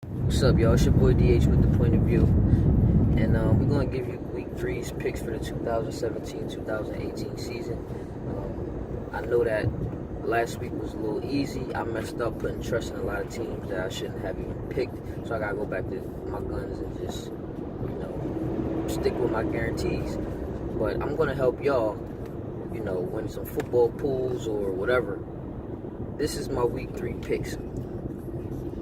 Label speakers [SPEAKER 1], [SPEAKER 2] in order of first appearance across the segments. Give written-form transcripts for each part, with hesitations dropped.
[SPEAKER 1] What's up, y'all? It's your boy DH with the point of view, and we're gonna give you week 3's picks for the 2017-2018 season. I know that last week was a little easy. I messed up putting trust in a lot of teams that I shouldn't have even picked, so I gotta go back to my guns and just, stick with my guarantees. But I'm gonna help y'all, win some football pools or whatever. This is my week 3 picks.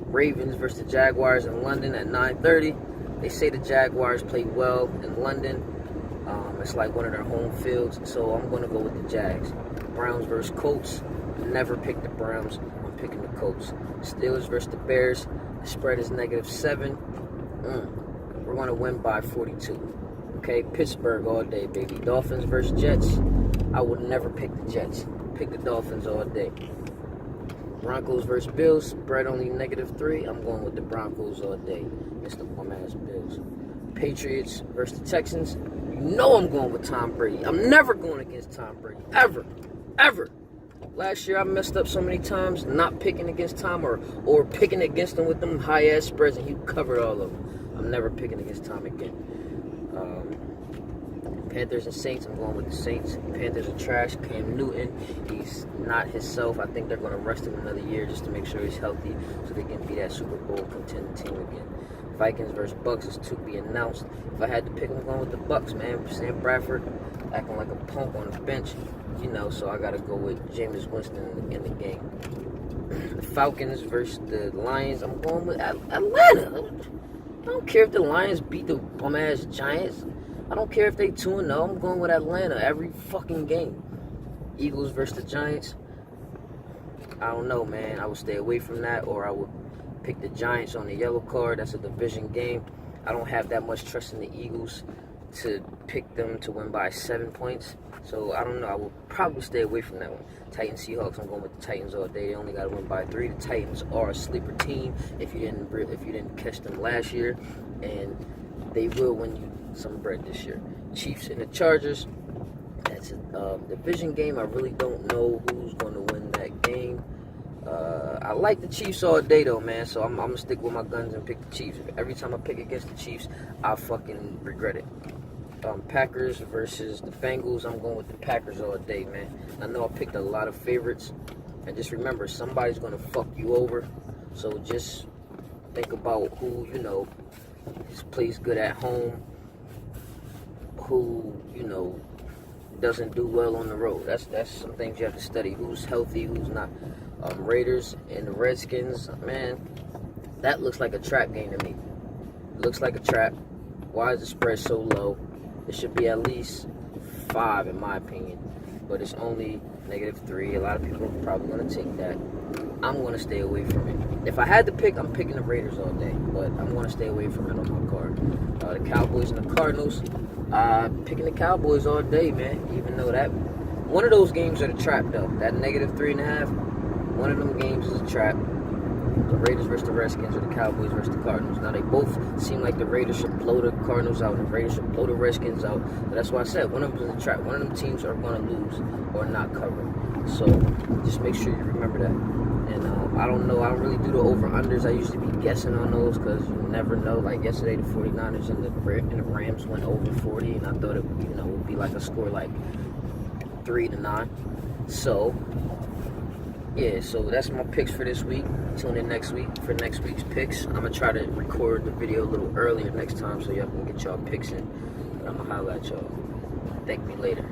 [SPEAKER 1] Ravens versus the Jaguars in London at 9:30. They say the Jaguars play well in London. It's like one of their home fields, so I'm going to go with the Jags. Browns versus Colts. Never pick the Browns. I'm picking the Colts. Steelers versus the Bears. The spread is -7. We're going to win by 42. Okay, Pittsburgh all day, baby. Dolphins versus Jets. I would never pick the Jets. Pick the Dolphins all day. Broncos versus Bills, spread only -3. I'm going with the Broncos all day. It's the bum-ass Bills. Patriots versus the Texans. You know I'm going with Tom Brady. I'm never going against Tom Brady. Ever. Ever. Last year I messed up so many times not picking against Tom or picking against him with them high-ass spreads, and he covered all of them. I'm never picking against Tom again. Panthers and Saints, I'm going with the Saints. Panthers are trash. Cam Newton, he's not himself. I think they're going to rest him another year just to make sure he's healthy so they can be that Super Bowl contending team again. Vikings versus Bucks is to be announced. If I had to pick, I'm going with the Bucks, man. Sam Bradford acting like a punk on the bench, so I got to go with Jameis Winston in the game. The Falcons versus the Lions, I'm going with Atlanta. I don't care if the Lions beat the bum-ass Giants. I don't care if they 2-0. I'm going with Atlanta every fucking game. Eagles versus the Giants. I don't know, man. I would stay away from that, or I would pick the Giants on the yellow card. That's a division game. I don't have that much trust in the Eagles to pick them to win by 7 points. So I don't know. I will probably stay away from that one. Titans Seahawks. I'm going with the Titans all day. They only got to win by 3. The Titans are a sleeper team. If you didn't catch them last year, and they will win you some bread this year. Chiefs and the Chargers. That's a division game. I really don't know who's going to win that game. I like the Chiefs all day though, man. So I'm gonna stick with my guns and pick the Chiefs. Every time I pick against the Chiefs, I fucking regret it. Packers versus the Bengals. I'm going with the Packers all day, man. I know I picked a lot of favorites, and just remember, somebody's gonna fuck you over. So just think about who plays good at home, who doesn't do well on the road. That's some things you have to study. Who's healthy, who's not. Raiders and the Redskins, man, that looks like a trap game to me. Looks like a trap. Why is the spread so low? It should be at least 5 in my opinion, but it's only -3. A lot of people are probably going to take that. I'm going to stay away from it. If I had to pick, I'm picking the Raiders all day, but I'm going to stay away from it on my card. The Cowboys and the Cardinals, picking the Cowboys all day, man, even though that one of those games are the trap, though. That -3.5, one of them games is a trap. The Raiders versus the Redskins or the Cowboys versus the Cardinals. Now, they both seem like the Raiders should blow the Cardinals out and the Raiders should blow the Redskins out. But that's why I said one of them is a trap. One of them teams are going to lose or not cover. So just make sure you remember that. And I don't know. I don't really do the over-unders. I usually be guessing on those because you never know. Like yesterday, the 49ers and the Rams went over 40, and I thought it would be like a score like 3-9. So yeah, so that's my picks for this week. Tune in next week for next week's picks. I'm going to try to record the video a little earlier next time so y'all can get y'all picks in. But I'm going to holler at y'all. Thank me later.